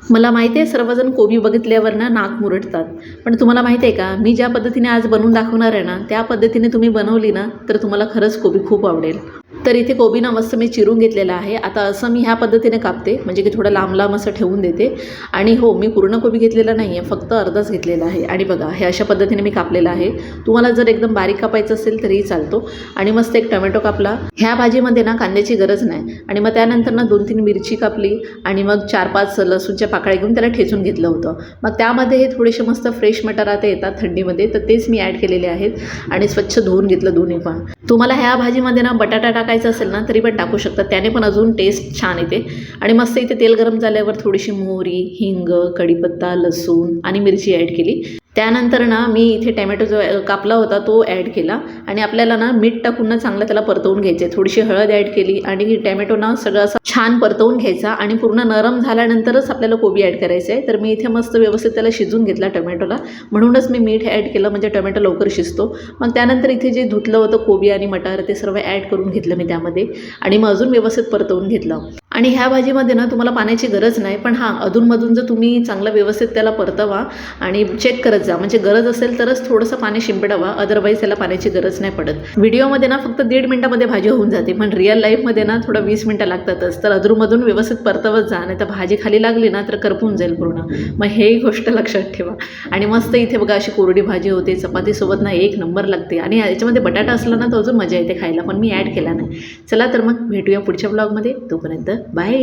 मला माहिती आहे सर्वजण कोबी बघितल्यावर ना नाक मुरडतात, पण तुम्हाला माहिती आहे का, मी ज्या पद्धतीने आज बनवून दाखवणार आहे ना, त्या पद्धतीने तुम्ही बनवली ना तर तुम्हाला खरंच कोबी खूप आवडेल. तर इथे कोबी ना मस्त मी चिरून घेतलेला आहे. आता असं मी ह्या पद्धतीने कापते, म्हणजे की थोडं लांब लांब असं ठेवून देते. आणि हो, मी पूर्ण कोबी घेतलेला नाही आहे, फक्त अर्धाच घेतलेला आहे. आणि बघा, हे अशा पद्धतीने मी कापलेलं आहे. तुम्हाला जर एकदम बारीक कापायचं असेल तरीही चालतो. आणि मस्त एक टोमॅटो कापला. ह्या भाजीमध्ये ना कांद्याची गरज नाही. आणि मग त्यानंतर ना 2-3 मिरची कापली आणि मग 4-5 लसूणच्या पाकळ्या घेऊन त्याला ठेचून घेतलं होतं. मग त्यामध्ये हे थोडेसे मस्त फ्रेश मटार आता येतात थंडीमध्ये, तर तेच मी ॲड केलेले आहेत. आणि स्वच्छ धुवून घेतलं दोन्ही पण. तुम्हाला ह्या भाजीमध्ये ना बटाटा टाकायचा असेल ना तरी पण टाकू शकता, त्याने पण अजून टेस्ट छान येते. आणि मस्त इथे तेल गरम झाल्यावर थोडीशी मोहरी, हिंग, कढीपत्ता, लसूण आणि मिरची ॲड केली. त्यानंतर ना मी इथे टॅमॅटो जो कापला होता तो ॲड केला. आणि आपल्याला ना मीठ टाकून ना चांगलं त्याला परतवून घ्यायचे. थोडीशी हळद ॲड केली आणि टॅमॅटो ना सगळं असं छान परतवून घ्यायचा. आणि पूर्ण नरम झाल्यानंतरच आपल्याला कोबी ॲड करायचं आहे. तर मी इथे मस्त व्यवस्थित त्याला शिजून घेतला टोमॅटोला, म्हणूनच मी मीठ ॲड केलं, म्हणजे टोमॅटो लवकर शिजतो. मग त्यानंतर इथे जे धुतलं होतं कोबी आणि मटार ते सर्व ॲड करून घेतलं मी त्यामध्ये. आणि मग अजून व्यवस्थित परतवून घेतलं. आणि ह्या भाजीमध्ये ना तुम्हाला पाण्याची गरज नाही, पण हां, अधूनमधून जर तुम्ही चांगलं व्यवस्थित त्याला परतवा आणि चेक करत जा, म्हणजे गरज असेल तरच थोडंसं पाणी शिंपडावा, अदरवाईज त्याला पाण्याची गरज नाही पडत. व्हिडिओमध्ये ना फक्त 1.5 मिनिटामध्ये भाजी होऊन जाते, पण रिअल लाईफमध्ये ना थोडं 20 मिनिटं लागतातच. तर अधूनमधून व्यवस्थित परतवत जा, नाही तर भाजी खाली लागली ना तर करपून जाईल पूर्ण. मग हेही गोष्ट लक्षात ठेवा. आणि मस्त इथे बघा अशी कोरडी भाजी होते, चपातीसोबत ना एक नंबर लागते. आणि याच्यामध्ये बटाटा असला ना तर अजून मजा येते खायला, पण मी ॲड केला नाही. चला तर मग भेटूया पुढच्या ब्लॉगमध्ये. तोपर्यंत बाय.